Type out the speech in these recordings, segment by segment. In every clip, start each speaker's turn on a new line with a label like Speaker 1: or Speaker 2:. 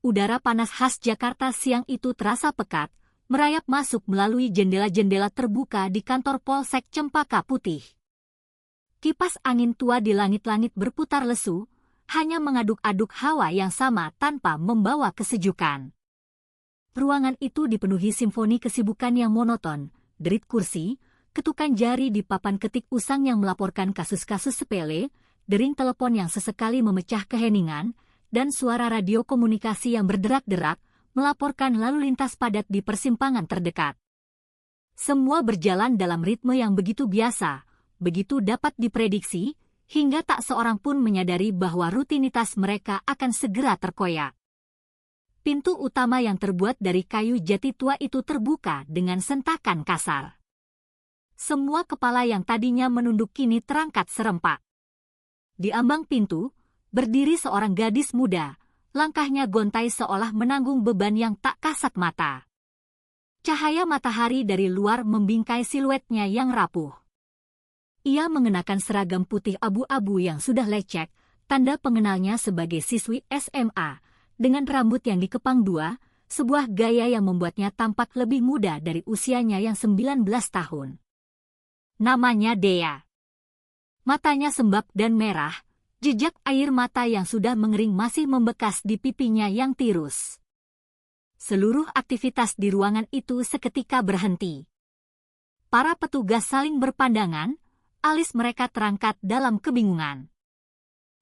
Speaker 1: Udara panas khas Jakarta siang itu terasa pekat, merayap masuk melalui jendela-jendela terbuka di kantor Polsek Cempaka Putih. Kipas angin tua di langit-langit berputar lesu, hanya mengaduk-aduk hawa yang sama tanpa membawa kesejukan. Ruangan itu dipenuhi simfoni kesibukan yang monoton, derit kursi, ketukan jari di papan ketik usang yang melaporkan kasus-kasus sepele, dering telepon yang sesekali memecah keheningan, dan suara radio komunikasi yang berderak-derak, melaporkan lalu lintas padat di persimpangan terdekat. Semua berjalan dalam ritme yang begitu biasa, begitu dapat diprediksi, hingga tak seorang pun menyadari bahwa rutinitas mereka akan segera terkoyak. Pintu utama yang terbuat dari kayu jati tua itu terbuka dengan sentakan kasar. Semua kepala yang tadinya menunduk kini terangkat serempak. Di ambang pintu, berdiri seorang gadis muda, langkahnya gontai seolah menanggung beban yang tak kasat mata. Cahaya matahari dari luar membingkai siluetnya yang rapuh. Ia mengenakan seragam putih abu-abu yang sudah lecek, tanda pengenalnya sebagai siswi SMA, dengan rambut yang dikepang dua, sebuah gaya yang membuatnya tampak lebih muda dari usianya yang 19 tahun. Namanya Dea. Matanya sembab dan merah, jejak air mata yang sudah mengering masih membekas di pipinya yang tirus. Seluruh aktivitas di ruangan itu seketika berhenti. Para petugas saling berpandangan, alis mereka terangkat dalam kebingungan.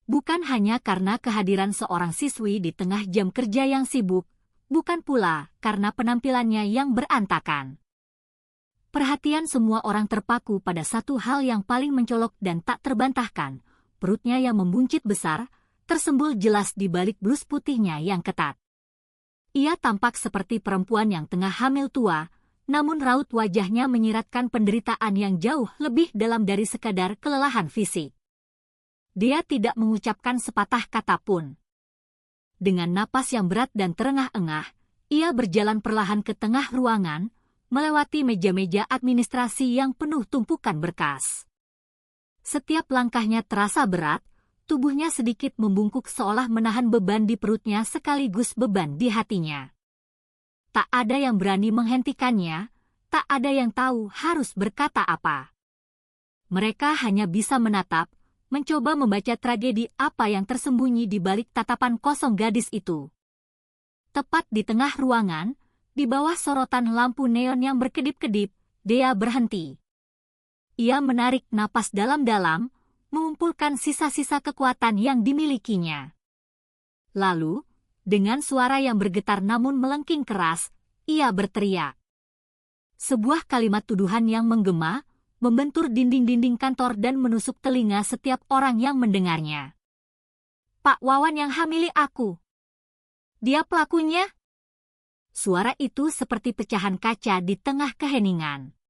Speaker 1: Bukan hanya karena kehadiran seorang siswi di tengah jam kerja yang sibuk, bukan pula karena penampilannya yang berantakan. Perhatian semua orang terpaku pada satu hal yang paling mencolok dan tak terbantahkan, perutnya yang membuncit besar, tersembul jelas di balik blus putihnya yang ketat. Ia tampak seperti perempuan yang tengah hamil tua, namun raut wajahnya menyiratkan penderitaan yang jauh lebih dalam dari sekadar kelelahan fisik. Dia tidak mengucapkan sepatah kata pun. Dengan napas yang berat dan terengah-engah, ia berjalan perlahan ke tengah ruangan, melewati meja-meja administrasi yang penuh tumpukan berkas. Setiap langkahnya terasa berat, tubuhnya sedikit membungkuk seolah menahan beban di perutnya sekaligus beban di hatinya. Tak ada yang berani menghentikannya, tak ada yang tahu harus berkata apa. Mereka hanya bisa menatap, mencoba membaca tragedi apa yang tersembunyi di balik tatapan kosong gadis itu. Tepat di tengah ruangan, di bawah sorotan lampu neon yang berkedip-kedip, Dea berhenti. Ia menarik napas dalam-dalam, mengumpulkan sisa-sisa kekuatan yang dimilikinya. Lalu, dengan suara yang bergetar namun melengking keras, ia berteriak. Sebuah kalimat tuduhan yang menggema, membentur dinding-dinding kantor dan menusuk telinga setiap orang yang mendengarnya. Pak Wawan yang hamili aku. Dia pelakunya? Suara itu seperti pecahan kaca di tengah keheningan.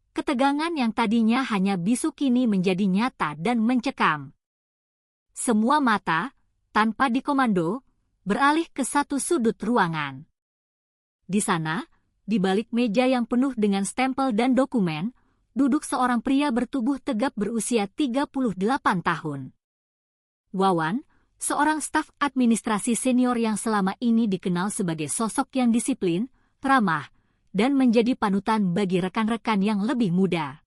Speaker 1: Ketegangan yang tadinya hanya bisu kini menjadi nyata dan mencekam. Semua mata, tanpa dikomando, beralih ke satu sudut ruangan. Di sana, di balik meja yang penuh dengan stempel dan dokumen, duduk seorang pria bertubuh tegap berusia 38 tahun. Wawan, seorang staf administrasi senior yang selama ini dikenal sebagai sosok yang disiplin, ramah, dan menjadi panutan bagi rekan-rekan yang lebih muda.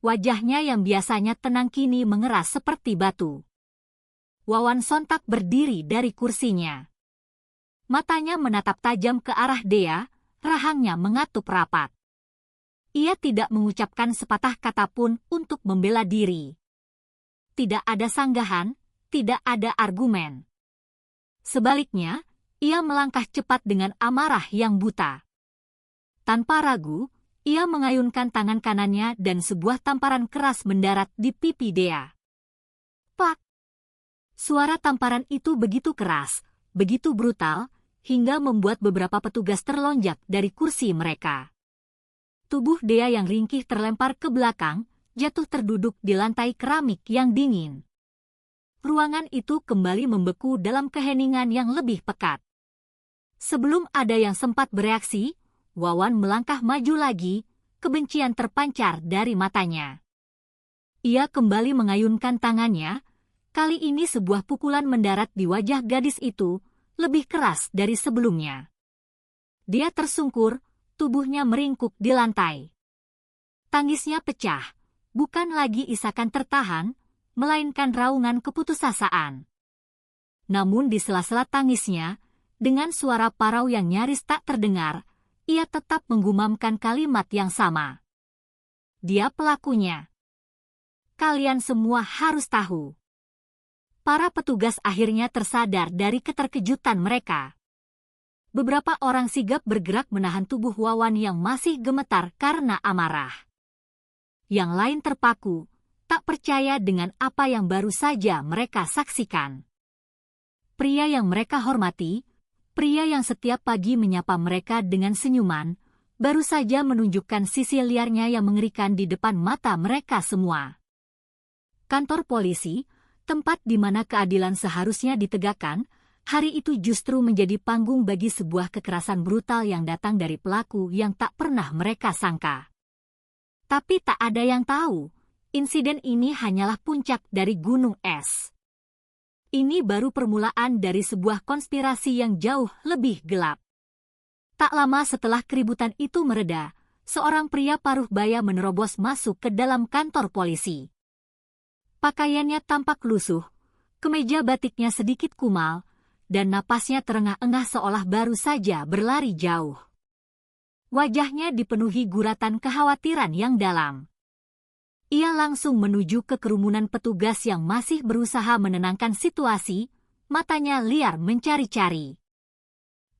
Speaker 1: Wajahnya yang biasanya tenang kini mengeras seperti batu. Wawan sontak berdiri dari kursinya. Matanya menatap tajam ke arah Dea, rahangnya mengatup rapat. Ia tidak mengucapkan sepatah kata pun untuk membela diri. Tidak ada sanggahan, tidak ada argumen. Sebaliknya, ia melangkah cepat dengan amarah yang buta. Tanpa ragu, ia mengayunkan tangan kanannya dan sebuah tamparan keras mendarat di pipi Dea. Plak! Suara tamparan itu begitu keras, begitu brutal, hingga membuat beberapa petugas terlonjak dari kursi mereka. Tubuh Dea yang ringkih terlempar ke belakang, jatuh terduduk di lantai keramik yang dingin. Ruangan itu kembali membeku dalam keheningan yang lebih pekat. Sebelum ada yang sempat bereaksi, Wawan melangkah maju lagi, kebencian terpancar dari matanya. Ia kembali mengayunkan tangannya, kali ini sebuah pukulan mendarat di wajah gadis itu, lebih keras dari sebelumnya. Dia tersungkur, tubuhnya meringkuk di lantai. Tangisnya pecah, bukan lagi isakan tertahan, melainkan raungan keputusasaan. Namun di sela-sela tangisnya, dengan suara parau yang nyaris tak terdengar, ia tetap menggumamkan kalimat yang sama. Dia pelakunya. Kalian semua harus tahu. Para petugas akhirnya tersadar dari keterkejutan mereka. Beberapa orang sigap bergerak menahan tubuh Wawan yang masih gemetar karena amarah. Yang lain terpaku, tak percaya dengan apa yang baru saja mereka saksikan. Pria yang mereka hormati, pria yang setiap pagi menyapa mereka dengan senyuman, baru saja menunjukkan sisi liarnya yang mengerikan di depan mata mereka semua. Kantor polisi, tempat di mana keadilan seharusnya ditegakkan, hari itu justru menjadi panggung bagi sebuah kekerasan brutal yang datang dari pelaku yang tak pernah mereka sangka. Tapi tak ada yang tahu, insiden ini hanyalah puncak dari gunung es. Ini baru permulaan dari sebuah konspirasi yang jauh lebih gelap. Tak lama setelah keributan itu mereda, seorang pria paruh baya menerobos masuk ke dalam kantor polisi. Pakaiannya tampak lusuh, kemeja batiknya sedikit kumal, dan napasnya terengah-engah seolah baru saja berlari jauh. Wajahnya dipenuhi guratan kekhawatiran yang dalam. Ia langsung menuju ke kerumunan petugas yang masih berusaha menenangkan situasi, matanya liar mencari-cari.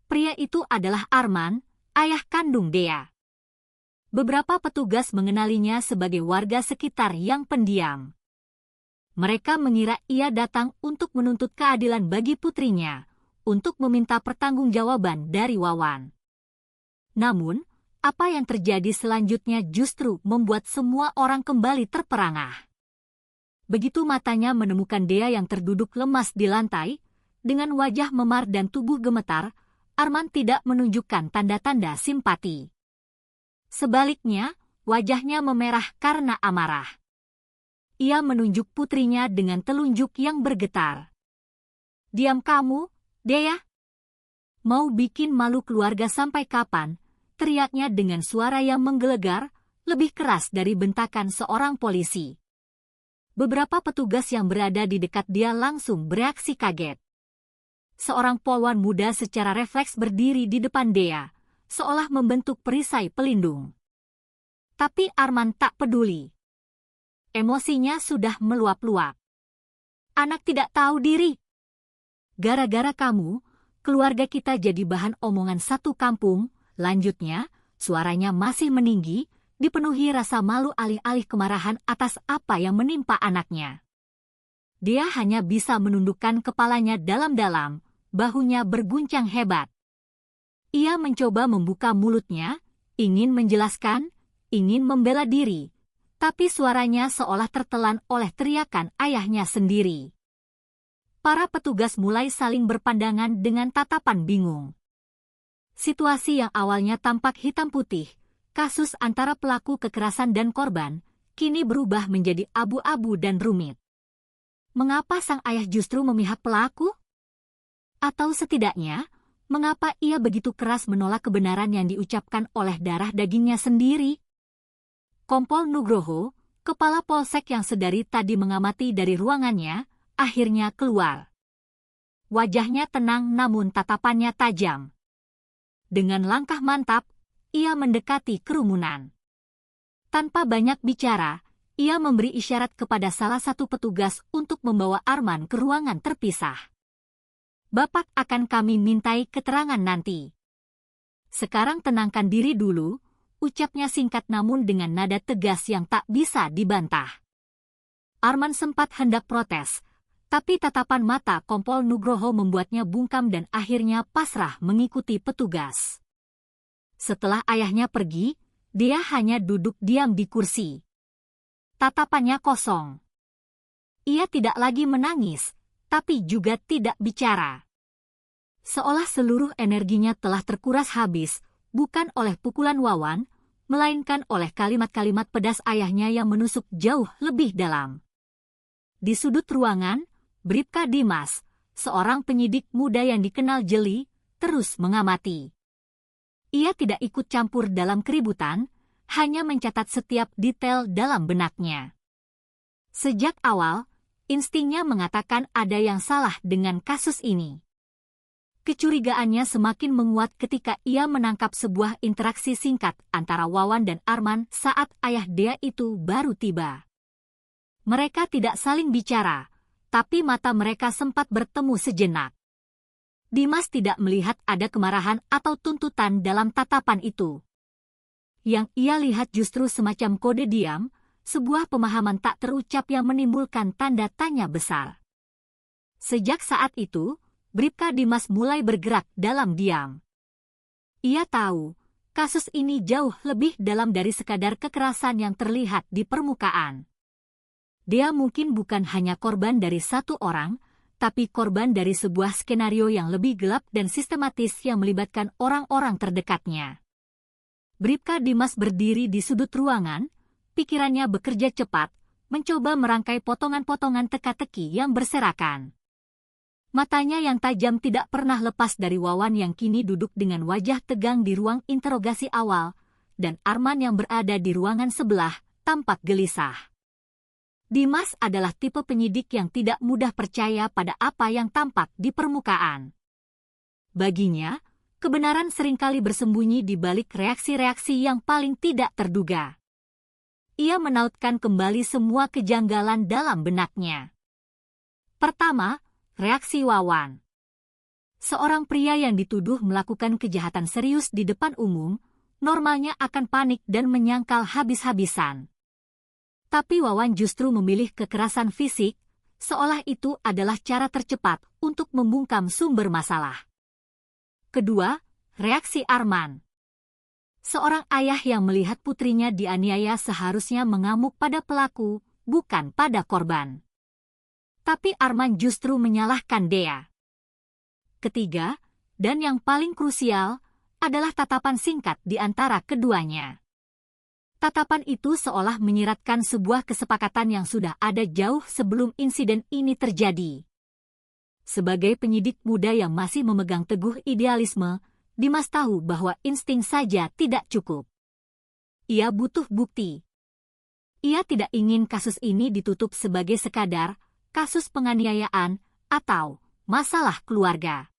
Speaker 1: Pria itu adalah Arman, ayah kandung Dea. Beberapa petugas mengenalinya sebagai warga sekitar yang pendiam. Mereka mengira ia datang untuk menuntut keadilan bagi putrinya, untuk meminta pertanggungjawaban dari Wawan. Namun, apa yang terjadi selanjutnya justru membuat semua orang kembali terperangah. Begitu matanya menemukan Dea yang terduduk lemas di lantai, dengan wajah memar dan tubuh gemetar, Arman tidak menunjukkan tanda-tanda simpati. Sebaliknya, wajahnya memerah karena amarah. Ia menunjuk putrinya dengan telunjuk yang bergetar. "Diam kamu, Dea. Mau bikin malu keluarga sampai kapan?" teriaknya dengan suara yang menggelegar, lebih keras dari bentakan seorang polisi. Beberapa petugas yang berada di dekat dia langsung bereaksi kaget. Seorang polwan muda secara refleks berdiri di depan Dea, seolah membentuk perisai pelindung. Tapi Arman tak peduli. Emosinya sudah meluap-luap. "Anak tidak tahu diri. Gara-gara kamu, keluarga kita jadi bahan omongan satu kampung." Lanjutnya, suaranya masih meninggi, dipenuhi rasa malu alih-alih kemarahan atas apa yang menimpa anaknya. Dia hanya bisa menundukkan kepalanya dalam-dalam, bahunya berguncang hebat. Ia mencoba membuka mulutnya, ingin menjelaskan, ingin membela diri, tapi suaranya seolah tertelan oleh teriakan ayahnya sendiri. Para petugas mulai saling berpandangan dengan tatapan bingung. Situasi yang awalnya tampak hitam putih, kasus antara pelaku kekerasan dan korban, kini berubah menjadi abu-abu dan rumit. Mengapa sang ayah justru memihak pelaku? Atau setidaknya, mengapa ia begitu keras menolak kebenaran yang diucapkan oleh darah dagingnya sendiri? Kompol Nugroho, kepala polsek yang sedari tadi mengamati dari ruangannya, akhirnya keluar. Wajahnya tenang namun tatapannya tajam. Dengan langkah mantap, ia mendekati kerumunan. Tanpa banyak bicara, ia memberi isyarat kepada salah satu petugas untuk membawa Arman ke ruangan terpisah. "Bapak akan kami mintai keterangan nanti. Sekarang tenangkan diri dulu," ucapnya singkat namun dengan nada tegas yang tak bisa dibantah. Arman sempat hendak protes, tapi tatapan mata Kompol Nugroho membuatnya bungkam dan akhirnya pasrah mengikuti petugas. Setelah ayahnya pergi, dia hanya duduk diam di kursi. Tatapannya kosong. Ia tidak lagi menangis, tapi juga tidak bicara. Seolah seluruh energinya telah terkuras habis, bukan oleh pukulan Wawan, melainkan oleh kalimat-kalimat pedas ayahnya yang menusuk jauh lebih dalam. Di sudut ruangan, Bribka Dimas, seorang penyidik muda yang dikenal jeli, terus mengamati. Ia tidak ikut campur dalam keributan, hanya mencatat setiap detail dalam benaknya. Sejak awal, instingnya mengatakan ada yang salah dengan kasus ini. Kecurigaannya semakin menguat ketika ia menangkap sebuah interaksi singkat antara Wawan dan Arman saat ayah Dea itu baru tiba. Mereka tidak saling bicara, tapi mata mereka sempat bertemu sejenak. Dimas tidak melihat ada kemarahan atau tuntutan dalam tatapan itu. Yang ia lihat justru semacam kode diam, sebuah pemahaman tak terucap yang menimbulkan tanda tanya besar. Sejak saat itu, Bribka Dimas mulai bergerak dalam diam. Ia tahu, kasus ini jauh lebih dalam dari sekadar kekerasan yang terlihat di permukaan. Dia mungkin bukan hanya korban dari satu orang, tapi korban dari sebuah skenario yang lebih gelap dan sistematis yang melibatkan orang-orang terdekatnya. Bribka Dimas berdiri di sudut ruangan, pikirannya bekerja cepat, mencoba merangkai potongan-potongan teka-teki yang berserakan. Matanya yang tajam tidak pernah lepas dari Wawan yang kini duduk dengan wajah tegang di ruang interogasi awal, dan Arman yang berada di ruangan sebelah, tampak gelisah. Dimas adalah tipe penyidik yang tidak mudah percaya pada apa yang tampak di permukaan. Baginya, kebenaran seringkali bersembunyi di balik reaksi-reaksi yang paling tidak terduga. Ia menautkan kembali semua kejanggalan dalam benaknya. Pertama, reaksi Wawan. Seorang pria yang dituduh melakukan kejahatan serius di depan umum, normalnya akan panik dan menyangkal habis-habisan. Tapi Wawan justru memilih kekerasan fisik, seolah itu adalah cara tercepat untuk membungkam sumber masalah. Kedua, reaksi Arman. Seorang ayah yang melihat putrinya dianiaya seharusnya mengamuk pada pelaku, bukan pada korban. Tapi Arman justru menyalahkan Dea. Ketiga, dan yang paling krusial, adalah tatapan singkat di antara keduanya. Tatapan itu seolah menyiratkan sebuah kesepakatan yang sudah ada jauh sebelum insiden ini terjadi. Sebagai penyidik muda yang masih memegang teguh idealisme, Dimas tahu bahwa insting saja tidak cukup. Ia butuh bukti. Ia tidak ingin kasus ini ditutup sebagai sekadar kasus penganiayaan atau masalah keluarga.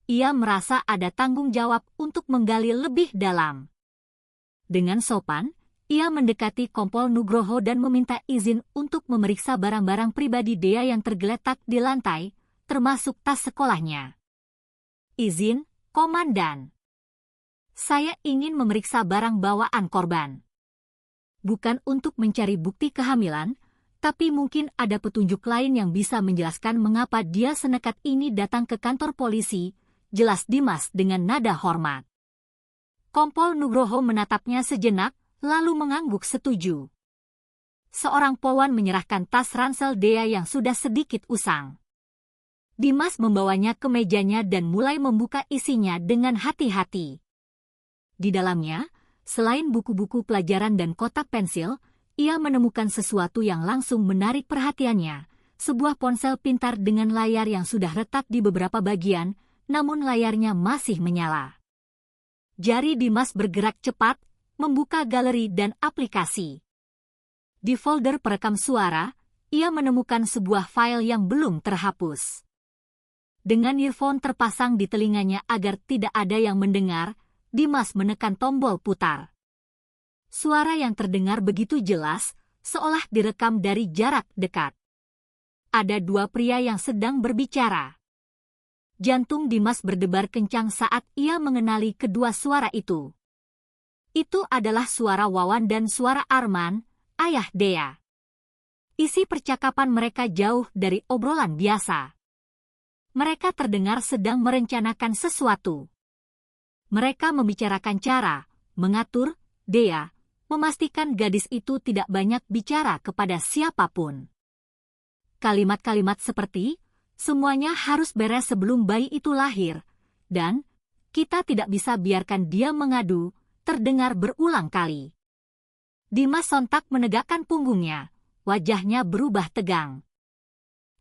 Speaker 1: Ia merasa ada tanggung jawab untuk menggali lebih dalam. Dengan sopan, ia mendekati Kompol Nugroho dan meminta izin untuk memeriksa barang-barang pribadi Dea yang tergeletak di lantai, termasuk tas sekolahnya. Izin, Komandan. Saya ingin memeriksa barang bawaan korban. Bukan untuk mencari bukti kehamilan, tapi mungkin ada petunjuk lain yang bisa menjelaskan mengapa dia senekat ini datang ke kantor polisi, jelas Dimas dengan nada hormat. Kompol Nugroho menatapnya sejenak, lalu mengangguk setuju. Seorang polwan menyerahkan tas ransel Dea yang sudah sedikit usang. Dimas membawanya ke mejanya dan mulai membuka isinya dengan hati-hati. Di dalamnya, selain buku-buku pelajaran dan kotak pensil, ia menemukan sesuatu yang langsung menarik perhatiannya, sebuah ponsel pintar dengan layar yang sudah retak di beberapa bagian, namun layarnya masih menyala. Jari Dimas bergerak cepat, membuka galeri dan aplikasi. Di folder perekam suara, ia menemukan sebuah file yang belum terhapus. Dengan earphone terpasang di telinganya agar tidak ada yang mendengar, Dimas menekan tombol putar. Suara yang terdengar begitu jelas, seolah direkam dari jarak dekat. Ada dua pria yang sedang berbicara. Jantung Dimas berdebar kencang saat ia mengenali kedua suara itu. Itu adalah suara Wawan dan suara Arman, ayah Dea. Isi percakapan mereka jauh dari obrolan biasa. Mereka terdengar sedang merencanakan sesuatu. Mereka membicarakan cara, mengatur, Dea, memastikan gadis itu tidak banyak bicara kepada siapapun. Kalimat-kalimat seperti, semuanya harus beres sebelum bayi itu lahir, dan kita tidak bisa biarkan dia mengadu, terdengar berulang kali. Dimas sontak menegakkan punggungnya, wajahnya berubah tegang.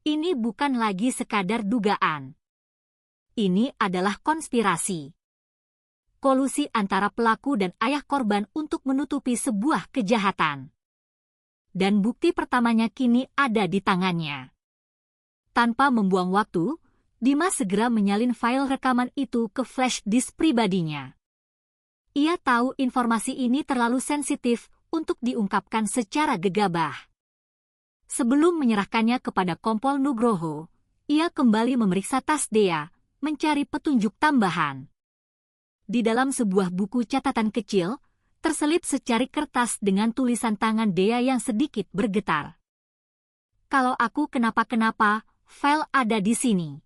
Speaker 1: Ini bukan lagi sekadar dugaan. Ini adalah konspirasi. Kolusi antara pelaku dan ayah korban untuk menutupi sebuah kejahatan. Dan bukti pertamanya kini ada di tangannya. Tanpa membuang waktu, Dimas segera menyalin file rekaman itu ke flash disk pribadinya. Ia tahu informasi ini terlalu sensitif untuk diungkapkan secara gegabah. Sebelum menyerahkannya kepada Kompol Nugroho, ia kembali memeriksa tas Dea, mencari petunjuk tambahan. Di dalam sebuah buku catatan kecil, terselip secari kertas dengan tulisan tangan Dea yang sedikit bergetar. Kalau aku kenapa-kenapa, file ada di sini.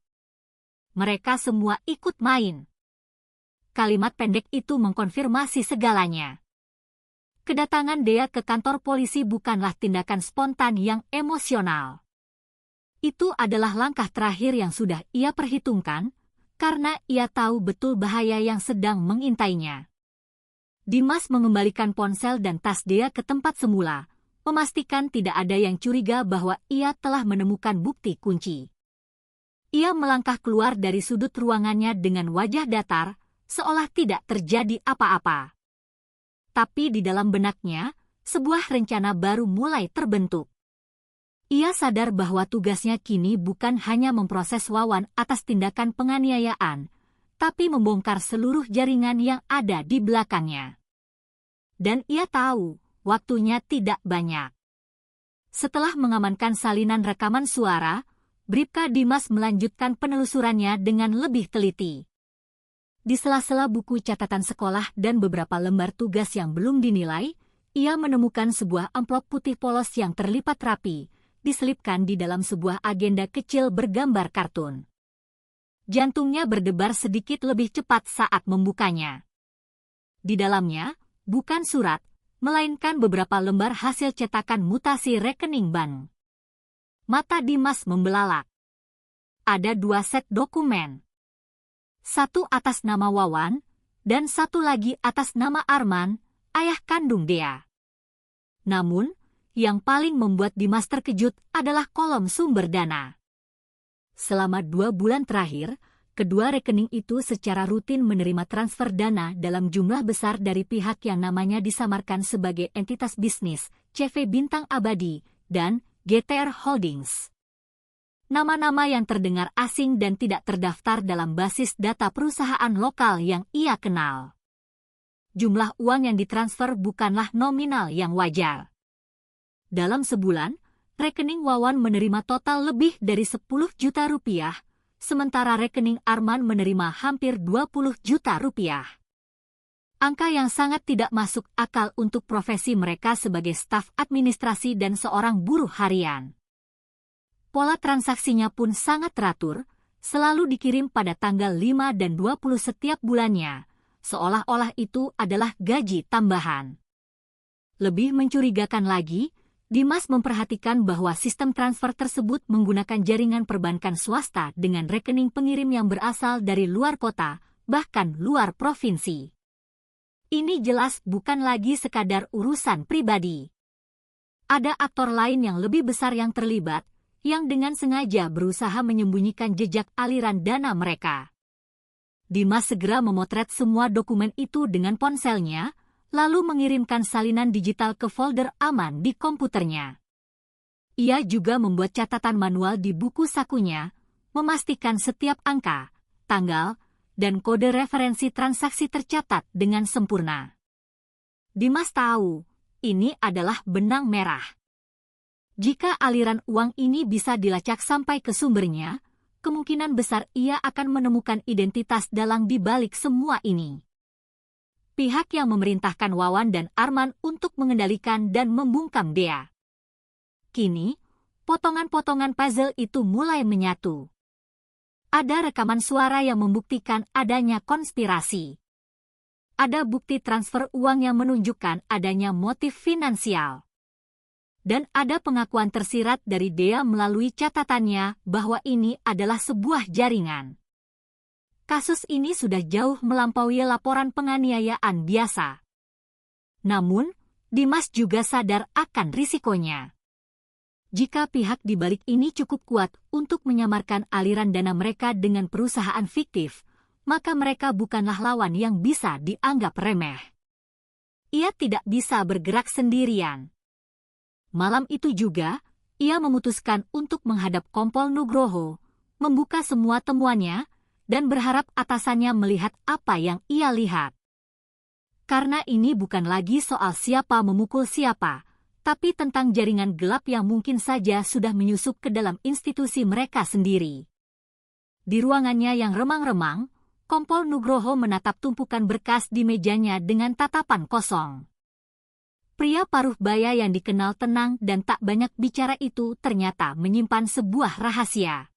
Speaker 1: Mereka semua ikut main. Kalimat pendek itu mengkonfirmasi segalanya. Kedatangan Dea ke kantor polisi bukanlah tindakan spontan yang emosional. Itu adalah langkah terakhir yang sudah ia perhitungkan, karena ia tahu betul bahaya yang sedang mengintainya. Dimas mengembalikan ponsel dan tas Dea ke tempat semula, memastikan tidak ada yang curiga bahwa ia telah menemukan bukti kunci. Ia melangkah keluar dari sudut ruangannya dengan wajah datar, seolah tidak terjadi apa-apa. Tapi di dalam benaknya, sebuah rencana baru mulai terbentuk. Ia sadar bahwa tugasnya kini bukan hanya memproses Wawan atas tindakan penganiayaan, tapi membongkar seluruh jaringan yang ada di belakangnya. Dan ia tahu, waktunya tidak banyak. Setelah mengamankan salinan rekaman suara, Bribka Dimas melanjutkan penelusurannya dengan lebih teliti. Di sela-sela buku catatan sekolah dan beberapa lembar tugas yang belum dinilai, ia menemukan sebuah amplop putih polos yang terlipat rapi, diselipkan di dalam sebuah agenda kecil bergambar kartun. Jantungnya berdebar sedikit lebih cepat saat membukanya. Di dalamnya, bukan surat, melainkan beberapa lembar hasil cetakan mutasi rekening bank. Mata Dimas membelalak. Ada 2 set dokumen. Satu atas nama Wawan, dan satu lagi atas nama Arman, ayah kandung Dea. Namun, yang paling membuat Dimas terkejut adalah kolom sumber dana. Selama 2 bulan terakhir, kedua rekening itu secara rutin menerima transfer dana dalam jumlah besar dari pihak yang namanya disamarkan sebagai entitas bisnis, CV Bintang Abadi, dan GTR Holdings. Nama-nama yang terdengar asing dan tidak terdaftar dalam basis data perusahaan lokal yang ia kenal. Jumlah uang yang ditransfer bukanlah nominal yang wajar. Dalam sebulan, rekening Wawan menerima total lebih dari 10 juta rupiah, sementara rekening Arman menerima hampir 20 juta rupiah. Angka yang sangat tidak masuk akal untuk profesi mereka sebagai staf administrasi dan seorang buruh harian. Pola transaksinya pun sangat teratur, selalu dikirim pada tanggal 5 dan 20 setiap bulannya, seolah-olah itu adalah gaji tambahan. Lebih mencurigakan lagi, Dimas memperhatikan bahwa sistem transfer tersebut menggunakan jaringan perbankan swasta dengan rekening pengirim yang berasal dari luar kota, bahkan luar provinsi. Ini jelas bukan lagi sekadar urusan pribadi. Ada aktor lain yang lebih besar yang terlibat, yang dengan sengaja berusaha menyembunyikan jejak aliran dana mereka. Dimas segera memotret semua dokumen itu dengan ponselnya, lalu mengirimkan salinan digital ke folder aman di komputernya. Ia juga membuat catatan manual di buku sakunya, memastikan setiap angka, tanggal, dan kode referensi transaksi tercatat dengan sempurna. Dimas tahu, ini adalah benang merah. Jika aliran uang ini bisa dilacak sampai ke sumbernya, kemungkinan besar ia akan menemukan identitas dalang di balik semua ini. Pihak yang memerintahkan Wawan dan Arman untuk mengendalikan dan membungkam Dea. Kini, potongan-potongan puzzle itu mulai menyatu. Ada rekaman suara yang membuktikan adanya konspirasi. Ada bukti transfer uang yang menunjukkan adanya motif finansial. Dan ada pengakuan tersirat dari Dea melalui catatannya bahwa ini adalah sebuah jaringan. Kasus ini sudah jauh melampaui laporan penganiayaan biasa. Namun, Dimas juga sadar akan risikonya. Jika pihak di balik ini cukup kuat untuk menyamarkan aliran dana mereka dengan perusahaan fiktif, maka mereka bukanlah lawan yang bisa dianggap remeh. Ia tidak bisa bergerak sendirian. Malam itu juga, ia memutuskan untuk menghadap Kompol Nugroho, membuka semua temuannya, dan berharap atasannya melihat apa yang ia lihat. Karena ini bukan lagi soal siapa memukul siapa, tapi tentang jaringan gelap yang mungkin saja sudah menyusup ke dalam institusi mereka sendiri. Di ruangannya yang remang-remang, Kompol Nugroho menatap tumpukan berkas di mejanya dengan tatapan kosong. Pria paruh baya yang dikenal tenang dan tak banyak bicara itu ternyata menyimpan sebuah rahasia.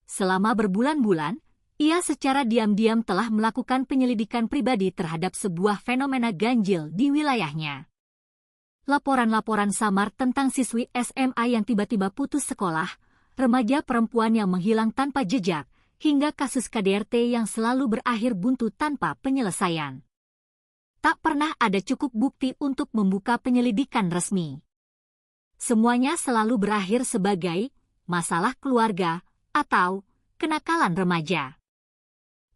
Speaker 1: Selama berbulan-bulan, ia secara diam-diam telah melakukan penyelidikan pribadi terhadap sebuah fenomena ganjil di wilayahnya. Laporan-laporan samar tentang siswi SMA yang tiba-tiba putus sekolah, remaja perempuan yang menghilang tanpa jejak, hingga kasus KDRT yang selalu berakhir buntu tanpa penyelesaian. Tak pernah ada cukup bukti untuk membuka penyelidikan resmi. Semuanya selalu berakhir sebagai masalah keluarga atau kenakalan remaja.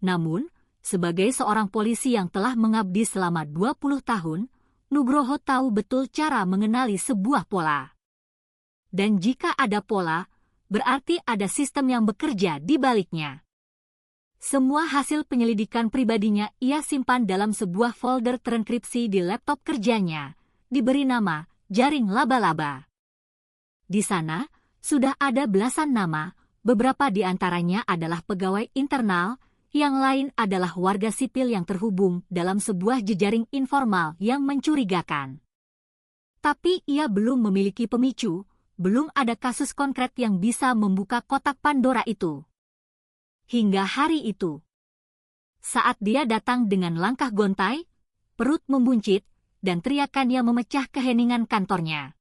Speaker 1: Namun, sebagai seorang polisi yang telah mengabdi selama 20 tahun, Nugroho tahu betul cara mengenali sebuah pola. Dan jika ada pola, berarti ada sistem yang bekerja di baliknya. Semua hasil penyelidikan pribadinya ia simpan dalam sebuah folder terenkripsi di laptop kerjanya, diberi nama Jaring Laba-Laba. Di sana, sudah ada belasan nama, beberapa di antaranya adalah pegawai internal, yang lain adalah warga sipil yang terhubung dalam sebuah jejaring informal yang mencurigakan. Tapi ia belum memiliki pemicu, belum ada kasus konkret yang bisa membuka kotak Pandora itu. Hingga hari itu. Saat dia datang dengan langkah gontai, perut membuncit, dan teriakannya memecah keheningan kantornya.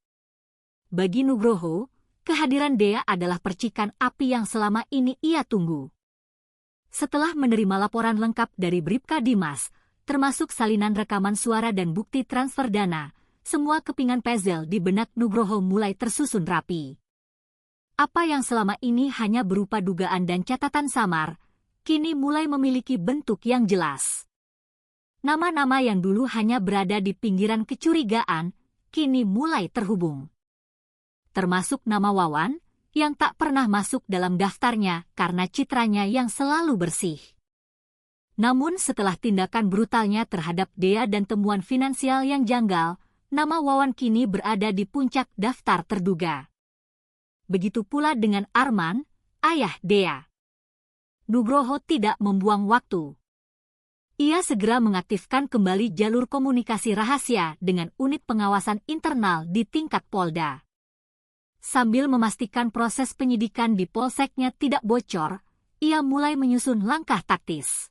Speaker 1: Bagi Nugroho, kehadiran Dea adalah percikan api yang selama ini ia tunggu. Setelah menerima laporan lengkap dari Bribka Dimas, termasuk salinan rekaman suara dan bukti transfer dana, semua kepingan puzzle di benak Nugroho mulai tersusun rapi. Apa yang selama ini hanya berupa dugaan dan catatan samar, kini mulai memiliki bentuk yang jelas. Nama-nama yang dulu hanya berada di pinggiran kecurigaan, kini mulai terhubung. Termasuk nama Wawan, yang tak pernah masuk dalam daftarnya karena citranya yang selalu bersih. Namun setelah tindakan brutalnya terhadap Dea dan temuan finansial yang janggal, nama Wawan kini berada di puncak daftar terduga. Begitu pula dengan Arman, ayah Dea. Nugroho tidak membuang waktu. Ia segera mengaktifkan kembali jalur komunikasi rahasia dengan unit pengawasan internal di tingkat Polda. Sambil memastikan proses penyidikan di polseknya tidak bocor, ia mulai menyusun langkah taktis.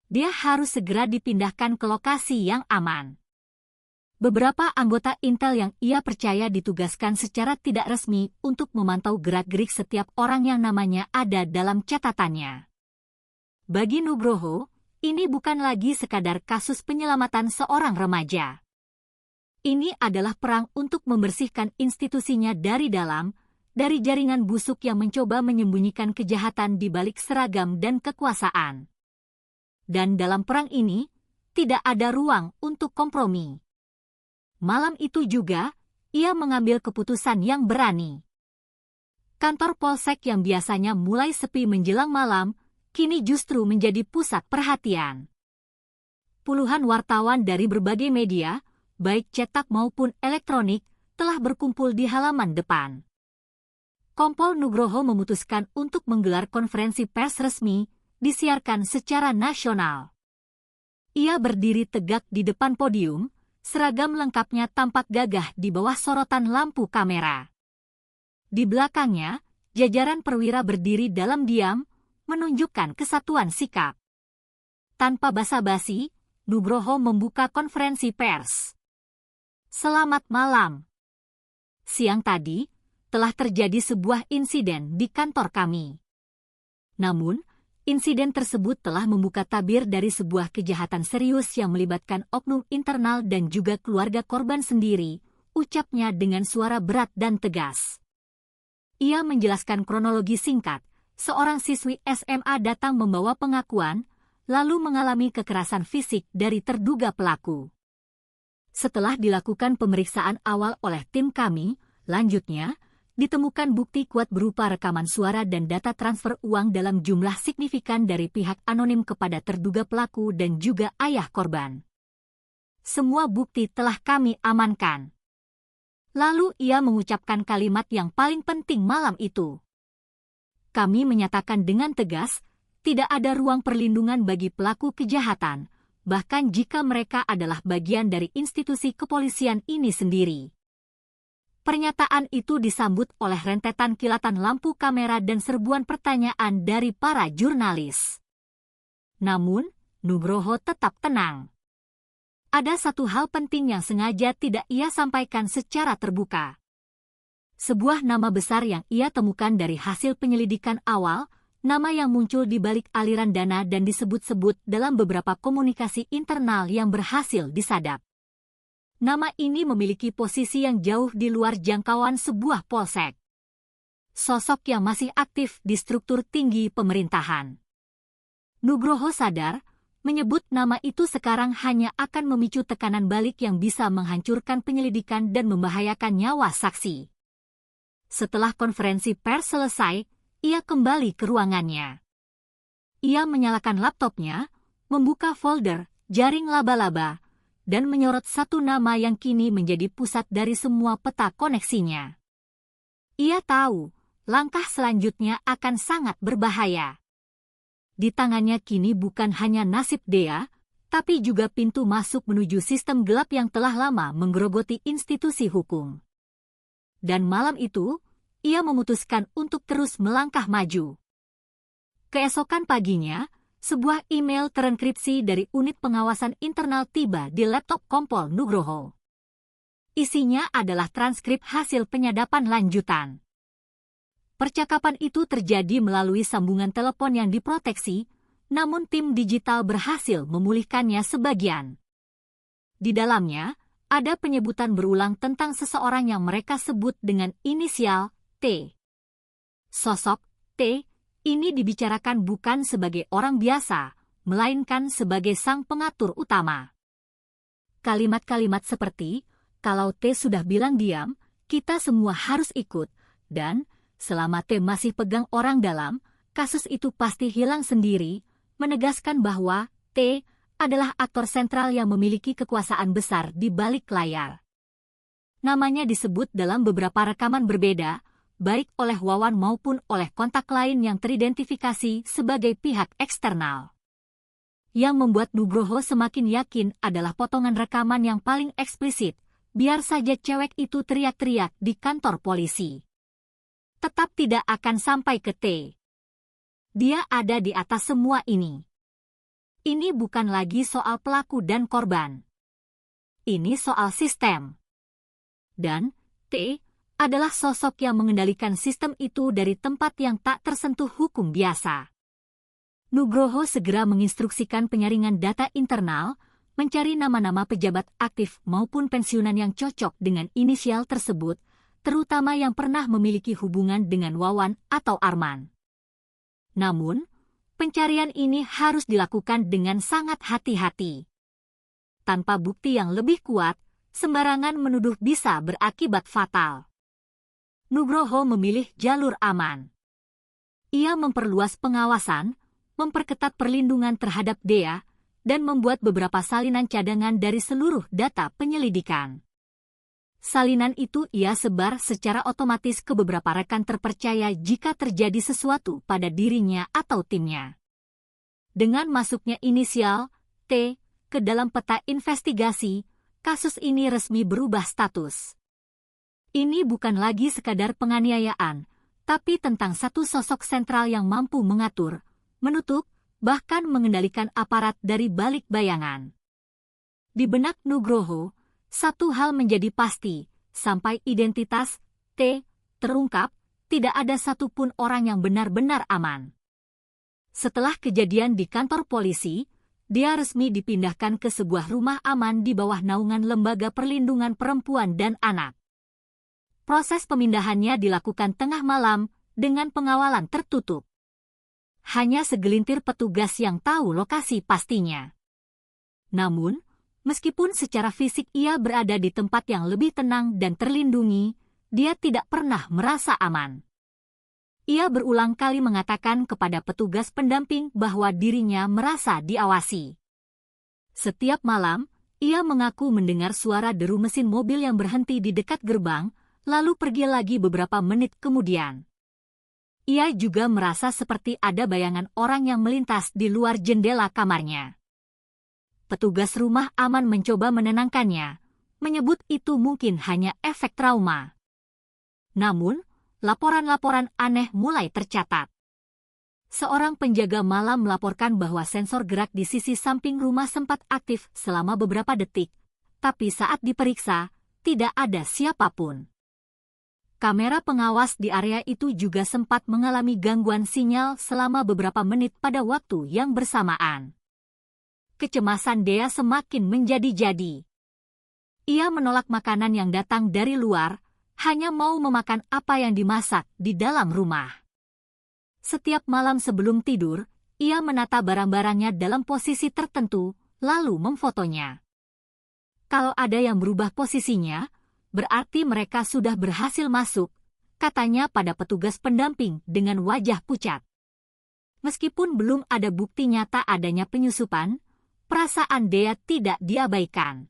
Speaker 1: Dia harus segera dipindahkan ke lokasi yang aman. Beberapa anggota intel yang ia percaya ditugaskan secara tidak resmi untuk memantau gerak-gerik setiap orang yang namanya ada dalam catatannya. Bagi Nugroho, ini bukan lagi sekadar kasus penyelamatan seorang remaja. Ini adalah perang untuk membersihkan institusinya dari dalam, dari jaringan busuk yang mencoba menyembunyikan kejahatan di balik seragam dan kekuasaan. Dan dalam perang ini, tidak ada ruang untuk kompromi. Malam itu juga, ia mengambil keputusan yang berani. Kantor polsek yang biasanya mulai sepi menjelang malam, kini justru menjadi pusat perhatian. Puluhan wartawan dari berbagai media, baik cetak maupun elektronik, telah berkumpul di halaman depan. Kompol Nugroho memutuskan untuk menggelar konferensi pers resmi, disiarkan secara nasional. Ia berdiri tegak di depan podium, seragam lengkapnya tampak gagah di bawah sorotan lampu kamera. Di belakangnya, jajaran perwira berdiri dalam diam, menunjukkan kesatuan sikap. Tanpa basa-basi, Nugroho membuka konferensi pers. Selamat malam. Siang tadi, telah terjadi sebuah insiden di kantor kami. Namun, insiden tersebut telah membuka tabir dari sebuah kejahatan serius yang melibatkan oknum internal dan juga keluarga korban sendiri, ucapnya dengan suara berat dan tegas. Ia menjelaskan kronologi singkat. Seorang siswi SMA datang membawa pengakuan, lalu mengalami kekerasan fisik dari terduga pelaku. Setelah dilakukan pemeriksaan awal oleh tim kami, lanjutnya, ditemukan bukti kuat berupa rekaman suara dan data transfer uang dalam jumlah signifikan dari pihak anonim kepada terduga pelaku dan juga ayah korban. Semua bukti telah kami amankan. Lalu ia mengucapkan kalimat yang paling penting malam itu. Kami menyatakan dengan tegas, tidak ada ruang perlindungan bagi pelaku kejahatan, bahkan jika mereka adalah bagian dari institusi kepolisian ini sendiri. Pernyataan itu disambut oleh rentetan kilatan lampu kamera dan serbuan pertanyaan dari para jurnalis. Namun, Nugroho tetap tenang. Ada satu hal penting yang sengaja tidak ia sampaikan secara terbuka. Sebuah nama besar yang ia temukan dari hasil penyelidikan awal, nama yang muncul di balik aliran dana dan disebut-sebut dalam beberapa komunikasi internal yang berhasil disadap. Nama ini memiliki posisi yang jauh di luar jangkauan sebuah polsek. Sosok yang masih aktif di struktur tinggi pemerintahan. Nugroho sadar, menyebut nama itu sekarang hanya akan memicu tekanan balik yang bisa menghancurkan penyelidikan dan membahayakan nyawa saksi. Setelah konferensi pers selesai, ia kembali ke ruangannya. Ia menyalakan laptopnya, membuka folder jaring laba-laba, dan menyorot satu nama yang kini menjadi pusat dari semua peta koneksinya. Ia tahu, langkah selanjutnya akan sangat berbahaya. Di tangannya kini bukan hanya nasib Dea, tapi juga pintu masuk menuju sistem gelap yang telah lama menggerogoti institusi hukum. Dan malam itu, ia memutuskan untuk terus melangkah maju. Keesokan paginya, sebuah email terenkripsi dari unit pengawasan internal tiba di laptop Kompol Nugroho. Isinya adalah transkrip hasil penyadapan lanjutan. Percakapan itu terjadi melalui sambungan telepon yang diproteksi, namun tim digital berhasil memulihkannya sebagian. Di dalamnya, ada penyebutan berulang tentang seseorang yang mereka sebut dengan inisial T. Sosok T ini dibicarakan bukan sebagai orang biasa, melainkan sebagai sang pengatur utama. Kalimat-kalimat seperti, kalau T sudah bilang diam, kita semua harus ikut, dan selama T masih pegang orang dalam, kasus itu pasti hilang sendiri, menegaskan bahwa T adalah aktor sentral yang memiliki kekuasaan besar di balik layar. Namanya disebut dalam beberapa rekaman berbeda, baik oleh Wawan maupun oleh kontak lain yang teridentifikasi sebagai pihak eksternal. Yang membuat Nugroho semakin yakin adalah potongan rekaman yang paling eksplisit, biar saja cewek itu teriak-teriak di kantor polisi. Tetap tidak akan sampai ke T. Dia ada di atas semua ini. Ini bukan lagi soal pelaku dan korban. Ini soal sistem. Dan T adalah sosok yang mengendalikan sistem itu dari tempat yang tak tersentuh hukum biasa. Nugroho segera menginstruksikan penyaringan data internal, mencari nama-nama pejabat aktif maupun pensiunan yang cocok dengan inisial tersebut, terutama yang pernah memiliki hubungan dengan Wawan atau Arman. Namun, pencarian ini harus dilakukan dengan sangat hati-hati. Tanpa bukti yang lebih kuat, sembarangan menuduh bisa berakibat fatal. Nugroho memilih jalur aman. Ia memperluas pengawasan, memperketat perlindungan terhadap Dea, dan membuat beberapa salinan cadangan dari seluruh data penyelidikan. Salinan itu ia sebar secara otomatis ke beberapa rekan terpercaya jika terjadi sesuatu pada dirinya atau timnya. Dengan masuknya inisial T ke dalam peta investigasi, kasus ini resmi berubah status. Ini bukan lagi sekadar penganiayaan, tapi tentang satu sosok sentral yang mampu mengatur, menutup, bahkan mengendalikan aparat dari balik bayangan. Di benak Nugroho, satu hal menjadi pasti, sampai identitas T terungkap, tidak ada satupun orang yang benar-benar aman. Setelah kejadian di kantor polisi, Dia resmi dipindahkan ke sebuah rumah aman di bawah naungan Lembaga Perlindungan Perempuan dan Anak. Proses pemindahannya dilakukan tengah malam dengan pengawalan tertutup. Hanya segelintir petugas yang tahu lokasi pastinya. Namun, meskipun secara fisik ia berada di tempat yang lebih tenang dan terlindungi, dia tidak pernah merasa aman. Ia berulang kali mengatakan kepada petugas pendamping bahwa dirinya merasa diawasi. Setiap malam, ia mengaku mendengar suara deru mesin mobil yang berhenti di dekat gerbang, lalu pergi lagi beberapa menit kemudian. Ia juga merasa seperti ada bayangan orang yang melintas di luar jendela kamarnya. Petugas rumah aman mencoba menenangkannya, menyebut itu mungkin hanya efek trauma. Namun, laporan-laporan aneh mulai tercatat. Seorang penjaga malam melaporkan bahwa sensor gerak di sisi samping rumah sempat aktif selama beberapa detik, tapi saat diperiksa, tidak ada siapapun. Kamera pengawas di area itu juga sempat mengalami gangguan sinyal selama beberapa menit pada waktu yang bersamaan. Kecemasan Dea semakin menjadi-jadi. Ia menolak makanan yang datang dari luar, hanya mau memakan apa yang dimasak di dalam rumah. Setiap malam sebelum tidur, ia menata barang-barangnya dalam posisi tertentu, lalu memfotonya. Kalau ada yang berubah posisinya, berarti mereka sudah berhasil masuk, katanya pada petugas pendamping dengan wajah pucat. Meskipun belum ada bukti nyata adanya penyusupan, perasaan Dea tidak diabaikan.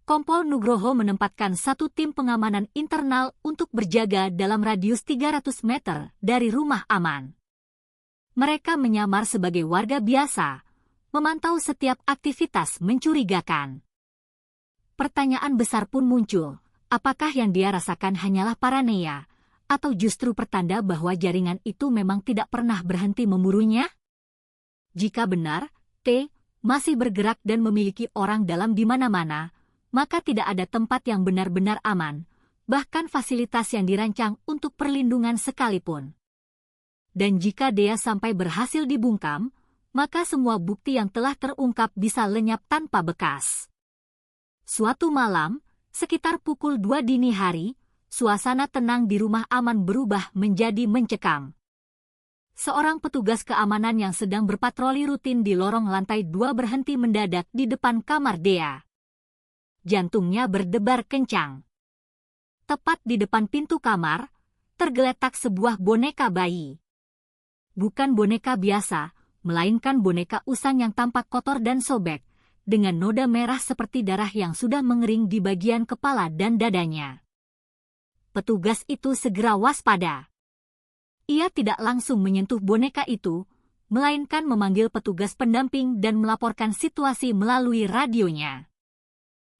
Speaker 1: Kompol Nugroho menempatkan satu tim pengamanan internal untuk berjaga dalam radius 300 meter dari rumah aman. Mereka menyamar sebagai warga biasa, memantau setiap aktivitas mencurigakan. Pertanyaan besar pun muncul, apakah yang dia rasakan hanyalah paranoia, atau justru pertanda bahwa jaringan itu memang tidak pernah berhenti memburunya? Jika benar, T masih bergerak dan memiliki orang dalam di mana-mana, maka tidak ada tempat yang benar-benar aman, bahkan fasilitas yang dirancang untuk perlindungan sekalipun. Dan jika Dea sampai berhasil dibungkam, maka semua bukti yang telah terungkap bisa lenyap tanpa bekas. Suatu malam, sekitar pukul 2 dini hari, suasana tenang di rumah aman berubah menjadi mencekam. Seorang petugas keamanan yang sedang berpatroli rutin di lorong lantai 2 berhenti mendadak di depan kamar Dea. Jantungnya berdebar kencang. Tepat di depan pintu kamar, tergeletak sebuah boneka bayi. Bukan boneka biasa, melainkan boneka usang yang tampak kotor dan sobek, dengan noda merah seperti darah yang sudah mengering di bagian kepala dan dadanya. Petugas itu segera waspada. Ia tidak langsung menyentuh boneka itu, melainkan memanggil petugas pendamping dan melaporkan situasi melalui radionya.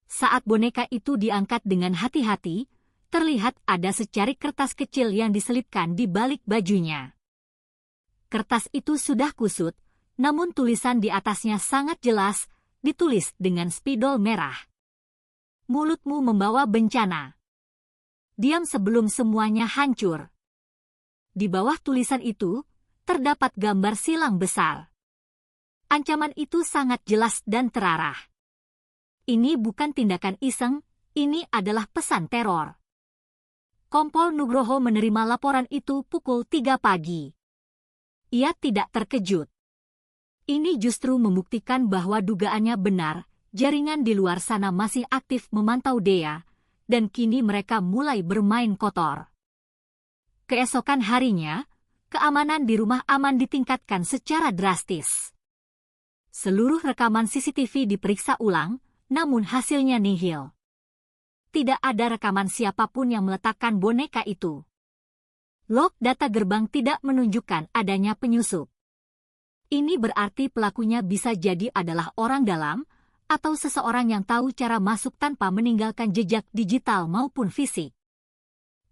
Speaker 1: Saat boneka itu diangkat dengan hati-hati, terlihat ada secari kertas kecil yang diselipkan di balik bajunya. Kertas itu sudah kusut, namun tulisan di atasnya sangat jelas, ditulis dengan spidol merah. Mulutmu membawa bencana. Diam sebelum semuanya hancur. Di bawah tulisan itu, terdapat gambar silang besar. Ancaman itu sangat jelas dan terarah. Ini bukan tindakan iseng, ini adalah pesan teror. Kompol Nugroho menerima laporan itu pukul 3 pagi. Ia tidak terkejut. Ini justru membuktikan bahwa dugaannya benar, jaringan di luar sana masih aktif memantau Dea, dan kini mereka mulai bermain kotor. Keesokan harinya, keamanan di rumah aman ditingkatkan secara drastis. Seluruh rekaman CCTV diperiksa ulang, namun hasilnya nihil. Tidak ada rekaman siapapun yang meletakkan boneka itu. Log data gerbang tidak menunjukkan adanya penyusup. Ini berarti pelakunya bisa jadi adalah orang dalam, atau seseorang yang tahu cara masuk tanpa meninggalkan jejak digital maupun fisik.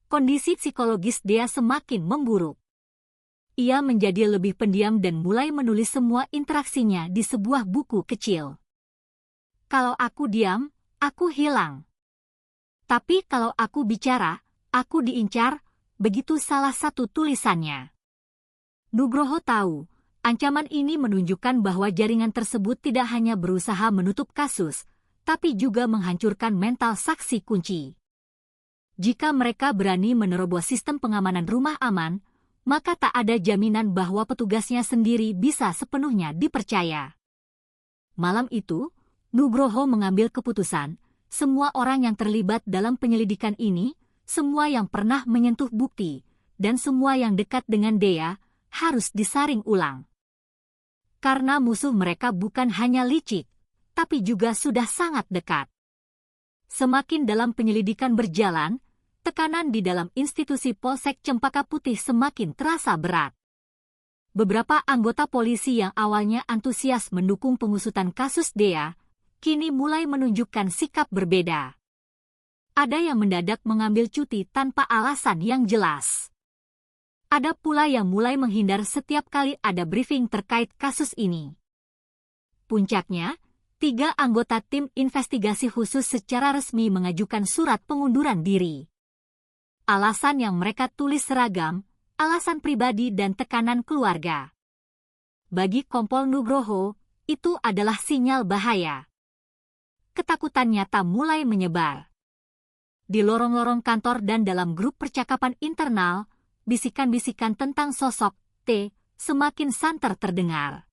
Speaker 1: Kondisi psikologis Dea semakin memburuk. Ia menjadi lebih pendiam dan mulai menulis semua interaksinya di sebuah buku kecil. Kalau aku diam, aku hilang. Tapi kalau aku bicara, aku diincar, begitu salah satu tulisannya. Nugroho tahu, Ancaman ini menunjukkan bahwa jaringan tersebut tidak hanya berusaha menutup kasus, tapi juga menghancurkan mental saksi kunci. Jika mereka berani menerobos sistem pengamanan rumah aman, maka tak ada jaminan bahwa petugasnya sendiri bisa sepenuhnya dipercaya. Malam itu, Nugroho mengambil keputusan, semua orang yang terlibat dalam penyelidikan ini, semua yang pernah menyentuh bukti, dan semua yang dekat dengan Dea, harus disaring ulang. Karena musuh mereka bukan hanya licik, tapi juga sudah sangat dekat. Semakin dalam penyelidikan berjalan, tekanan di dalam institusi Polsek Cempaka Putih semakin terasa berat. Beberapa anggota polisi yang awalnya antusias mendukung pengusutan kasus Dea, kini mulai menunjukkan sikap berbeda. Ada yang mendadak mengambil cuti tanpa alasan yang jelas. Ada pula yang mulai menghindar setiap kali ada briefing terkait kasus ini. Puncaknya, 3 anggota tim investigasi khusus secara resmi mengajukan surat pengunduran diri. Alasan yang mereka tulis seragam, alasan pribadi dan tekanan keluarga. Bagi Kompol Nugroho, itu adalah sinyal bahaya. Ketakutan nyata mulai menyebar. Di lorong-lorong kantor dan dalam grup percakapan internal, bisikan-bisikan tentang sosok T semakin santer terdengar.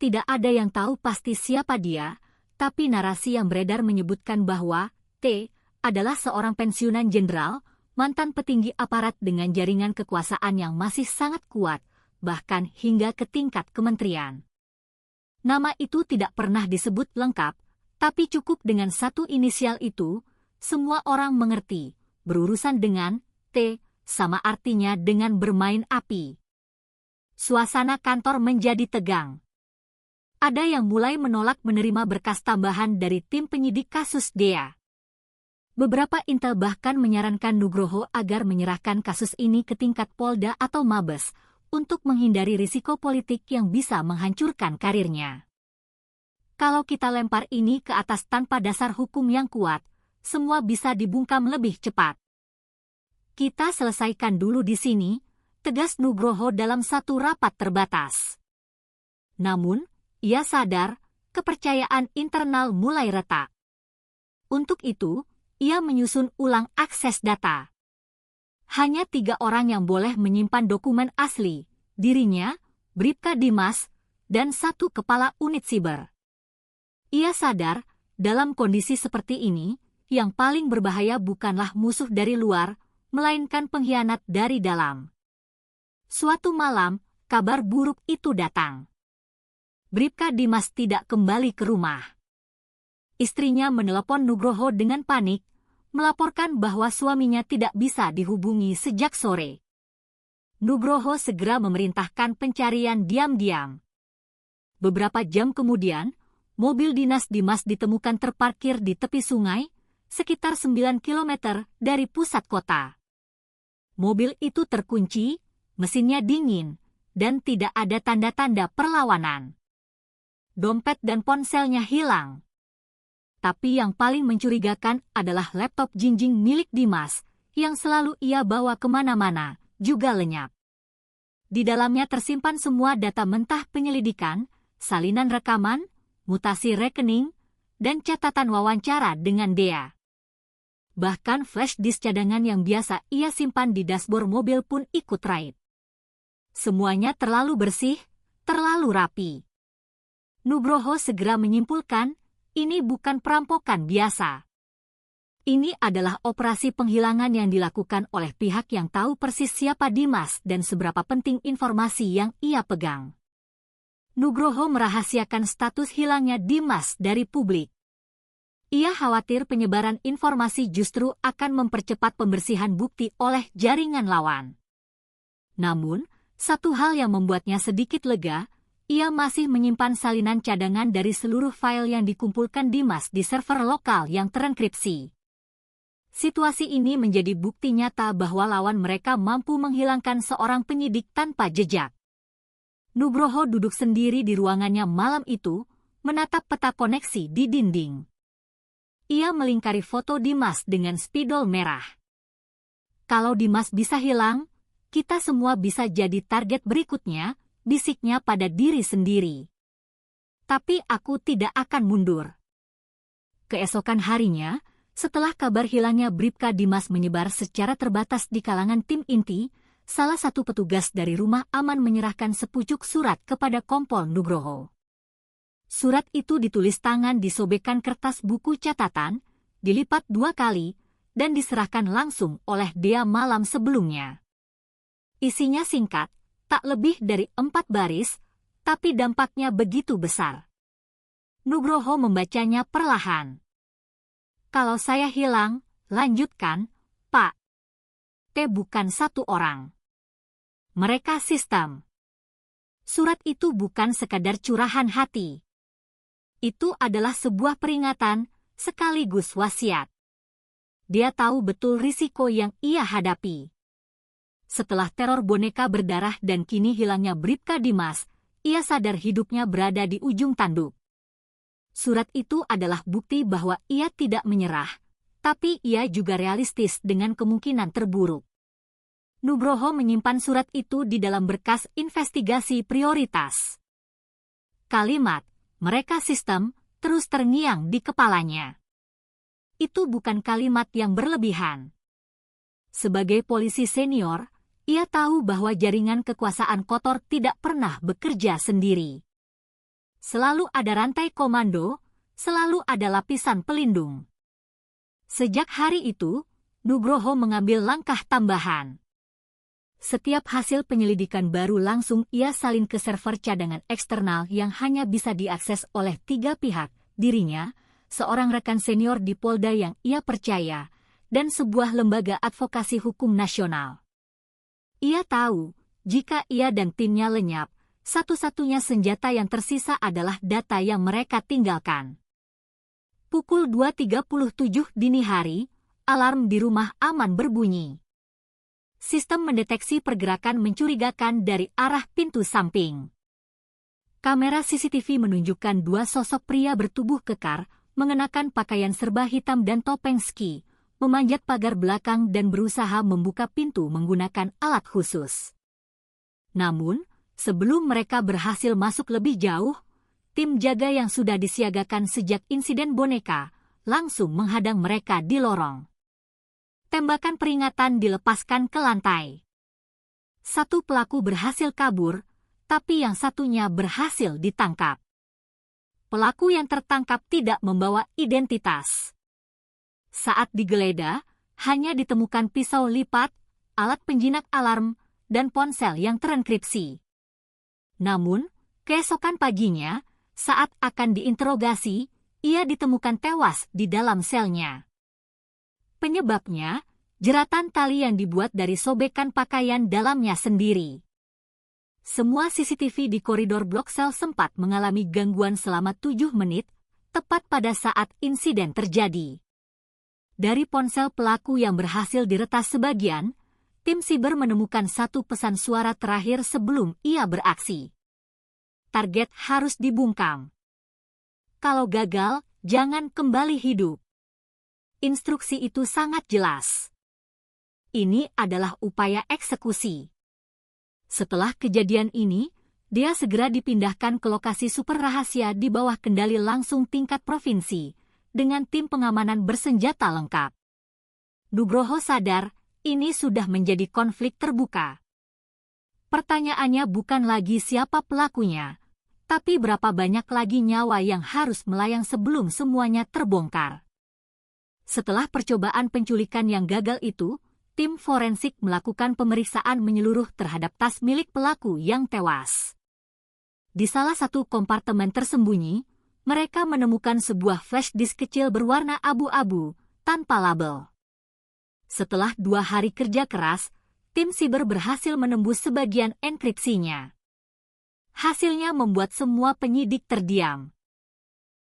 Speaker 1: Tidak ada yang tahu pasti siapa dia, tapi narasi yang beredar menyebutkan bahwa T adalah seorang pensiunan jenderal, mantan petinggi aparat dengan jaringan kekuasaan yang masih sangat kuat, bahkan hingga ke tingkat kementerian. Nama itu tidak pernah disebut lengkap, tapi cukup dengan satu inisial itu, semua orang mengerti, berurusan dengan T sama artinya dengan bermain api. Suasana kantor menjadi tegang. Ada yang mulai menolak menerima berkas tambahan dari tim penyidik kasus Dea. Beberapa intel bahkan menyarankan Nugroho agar menyerahkan kasus ini ke tingkat Polda atau Mabes untuk menghindari risiko politik yang bisa menghancurkan karirnya. Kalau kita lempar ini ke atas tanpa dasar hukum yang kuat, semua bisa dibungkam lebih cepat. Kita selesaikan dulu di sini, tegas Nugroho dalam satu rapat terbatas. Namun, ia sadar, kepercayaan internal mulai retak. Untuk itu, ia menyusun ulang akses data. Hanya 3 orang yang boleh menyimpan dokumen asli, dirinya, Bribka Dimas, dan 1 kepala unit siber. Ia sadar, dalam kondisi seperti ini, yang paling berbahaya bukanlah musuh dari luar, melainkan pengkhianat dari dalam. Suatu malam, kabar buruk itu datang. Bribka Dimas tidak kembali ke rumah. Istrinya menelepon Nugroho dengan panik, melaporkan bahwa suaminya tidak bisa dihubungi sejak sore. Nugroho segera memerintahkan pencarian diam-diam. Beberapa jam kemudian, mobil dinas Dimas ditemukan terparkir di tepi sungai, sekitar 9 km dari pusat kota. Mobil itu terkunci, mesinnya dingin, dan tidak ada tanda-tanda perlawanan. Dompet dan ponselnya hilang. Tapi yang paling mencurigakan adalah laptop jinjing milik Dimas, yang selalu ia bawa kemana-mana, juga lenyap. Di dalamnya tersimpan semua data mentah penyelidikan, salinan rekaman, mutasi rekening, dan catatan wawancara dengan Dea. Bahkan flash disk cadangan yang biasa ia simpan di dashboard mobil pun ikut raib. Semuanya terlalu bersih, terlalu rapi. Nugroho segera menyimpulkan, ini bukan perampokan biasa. Ini adalah operasi penghilangan yang dilakukan oleh pihak yang tahu persis siapa Dimas dan seberapa penting informasi yang ia pegang. Nugroho merahasiakan status hilangnya Dimas dari publik. Ia khawatir penyebaran informasi justru akan mempercepat pembersihan bukti oleh jaringan lawan. Namun, satu hal yang membuatnya sedikit lega, ia masih menyimpan salinan cadangan dari seluruh file yang dikumpulkan Dimas di server lokal yang terenkripsi. Situasi ini menjadi bukti nyata bahwa lawan mereka mampu menghilangkan seorang penyidik tanpa jejak. Nugroho duduk sendiri di ruangannya malam itu, menatap peta koneksi di dinding. Ia melingkari foto Dimas dengan spidol merah. Kalau Dimas bisa hilang, kita semua bisa jadi target berikutnya, bisiknya pada diri sendiri. Tapi aku tidak akan mundur. Keesokan harinya, setelah kabar hilangnya Bribka Dimas menyebar secara terbatas di kalangan tim inti, salah satu petugas dari rumah aman menyerahkan sepucuk surat kepada Kompol Nugroho. Surat itu ditulis tangan di sobekan kertas buku catatan, dilipat 2 kali, dan diserahkan langsung oleh dia malam sebelumnya. Isinya singkat, tak lebih dari 4 baris, tapi dampaknya begitu besar. Nugroho membacanya perlahan. Kalau saya hilang, lanjutkan, Pak. T bukan 1 orang. Mereka sistem. Surat itu bukan sekadar curahan hati. Itu adalah sebuah peringatan, sekaligus wasiat. Dia tahu betul risiko yang ia hadapi. Setelah teror boneka berdarah dan kini hilangnya Bribka Dimas, ia sadar hidupnya berada di ujung tanduk. Surat itu adalah bukti bahwa ia tidak menyerah, tapi ia juga realistis dengan kemungkinan terburuk. Nugroho menyimpan surat itu di dalam berkas investigasi prioritas. Kalimat, mereka sistem, terus terngiang di kepalanya. Itu bukan kalimat yang berlebihan. Sebagai polisi senior, ia tahu bahwa jaringan kekuasaan kotor tidak pernah bekerja sendiri. Selalu ada rantai komando, selalu ada lapisan pelindung. Sejak hari itu, Nugroho mengambil langkah tambahan. Setiap hasil penyelidikan baru langsung ia salin ke server cadangan eksternal yang hanya bisa diakses oleh 3 pihak, dirinya, seorang rekan senior di Polda yang ia percaya, dan sebuah lembaga advokasi hukum nasional. Ia tahu, jika ia dan timnya lenyap, satu-satunya senjata yang tersisa adalah data yang mereka tinggalkan. Pukul 2.37 dini hari, alarm di rumah aman berbunyi. Sistem mendeteksi pergerakan mencurigakan dari arah pintu samping. Kamera CCTV menunjukkan 2 sosok pria bertubuh kekar, mengenakan pakaian serba hitam dan topeng ski, memanjat pagar belakang dan berusaha membuka pintu menggunakan alat khusus. Namun, sebelum mereka berhasil masuk lebih jauh, tim jaga yang sudah disiagakan sejak insiden boneka langsung menghadang mereka di lorong. Tembakan peringatan dilepaskan ke lantai. 1 pelaku berhasil kabur, tapi yang satunya berhasil ditangkap. Pelaku yang tertangkap tidak membawa identitas. Saat digeledah, hanya ditemukan pisau lipat, alat penjinak alarm, dan ponsel yang terenkripsi. Namun, keesokan paginya, saat akan diinterogasi, ia ditemukan tewas di dalam selnya. Penyebabnya, jeratan tali yang dibuat dari sobekan pakaian dalamnya sendiri. Semua CCTV di koridor blok sel sempat mengalami gangguan selama 7 menit, tepat pada saat insiden terjadi. Dari ponsel pelaku yang berhasil diretas sebagian, tim siber menemukan 1 pesan suara terakhir sebelum ia beraksi. Target harus dibungkam. Kalau gagal, jangan kembali hidup. Instruksi itu sangat jelas. Ini adalah upaya eksekusi. Setelah kejadian ini, dia segera dipindahkan ke lokasi super rahasia di bawah kendali langsung tingkat provinsi, dengan tim pengamanan bersenjata lengkap. Nugroho sadar, ini sudah menjadi konflik terbuka. Pertanyaannya bukan lagi siapa pelakunya, tapi berapa banyak lagi nyawa yang harus melayang sebelum semuanya terbongkar. Setelah percobaan penculikan yang gagal itu, tim forensik melakukan pemeriksaan menyeluruh terhadap tas milik pelaku yang tewas. Di salah satu kompartemen tersembunyi, mereka menemukan sebuah flash disk kecil berwarna abu-abu, tanpa label. Setelah 2 hari kerja keras, tim siber berhasil menembus sebagian enkripsinya. Hasilnya membuat semua penyidik terdiam.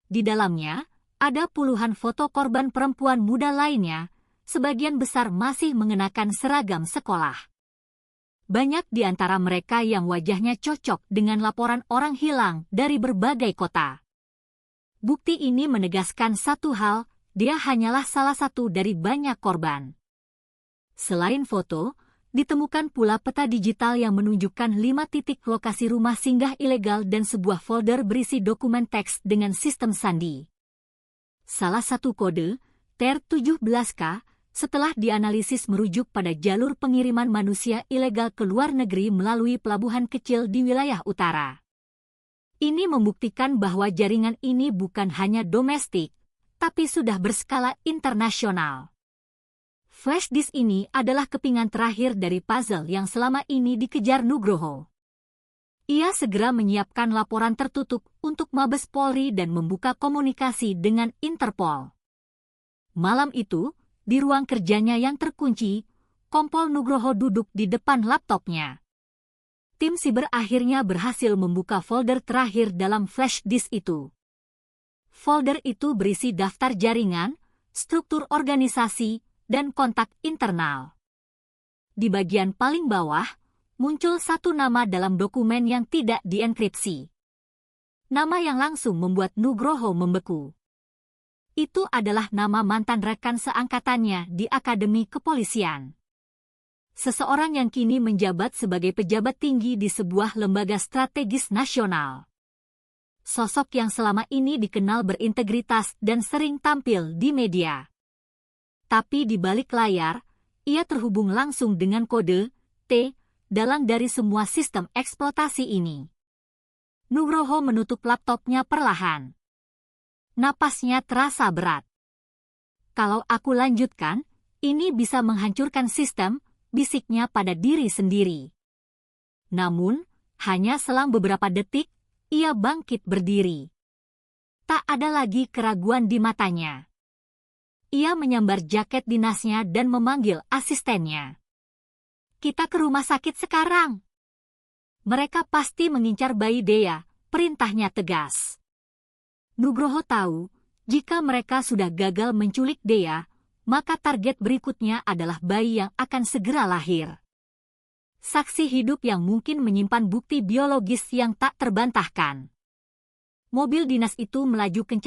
Speaker 1: Di dalamnya, ada puluhan foto korban perempuan muda lainnya, sebagian besar masih mengenakan seragam sekolah. Banyak di antara mereka yang wajahnya cocok dengan laporan orang hilang dari berbagai kota. Bukti ini menegaskan satu hal, dia hanyalah salah satu dari banyak korban. Selain foto, Ditemukan pula peta digital yang menunjukkan 5 titik lokasi rumah singgah ilegal dan sebuah folder berisi dokumen teks dengan sistem sandi. Salah satu kode, TER-17K, setelah dianalisis merujuk pada jalur pengiriman manusia ilegal ke luar negeri melalui pelabuhan kecil di wilayah utara. Ini membuktikan bahwa jaringan ini bukan hanya domestik, tapi sudah berskala internasional. Flash disk ini adalah kepingan terakhir dari puzzle yang selama ini dikejar Nugroho. Ia segera menyiapkan laporan tertutup untuk Mabes Polri dan membuka komunikasi dengan Interpol. Malam itu, di ruang kerjanya yang terkunci, Kompol Nugroho duduk di depan laptopnya. Tim siber akhirnya berhasil membuka folder terakhir dalam flash disk itu. Folder itu berisi daftar jaringan, struktur organisasi, dan kontak internal. Di bagian paling bawah, muncul satu nama dalam dokumen yang tidak dienkripsi. Nama yang langsung membuat Nugroho membeku. Itu adalah nama mantan rekan seangkatannya di Akademi Kepolisian. Seseorang yang kini menjabat sebagai pejabat tinggi di sebuah lembaga strategis nasional. Sosok yang selama ini dikenal berintegritas dan sering tampil di media. Tapi di balik layar, ia terhubung langsung dengan kode T dalang dari semua sistem eksploitasi ini. Nugroho menutup laptopnya perlahan. Napasnya terasa berat. Kalau aku lanjutkan, ini bisa menghancurkan sistem, bisiknya pada diri sendiri. Namun, hanya selang beberapa detik, ia bangkit berdiri. Tak ada lagi keraguan di matanya. Ia menyambar jaket dinasnya dan memanggil asistennya. Kita ke rumah sakit sekarang. Mereka pasti mengincar bayi Dea, perintahnya tegas. Nugroho tahu, jika mereka sudah gagal menculik Dea, maka target berikutnya adalah bayi yang akan segera lahir. Saksi hidup yang mungkin menyimpan bukti biologis yang tak terbantahkan. Mobil dinas itu melaju kencang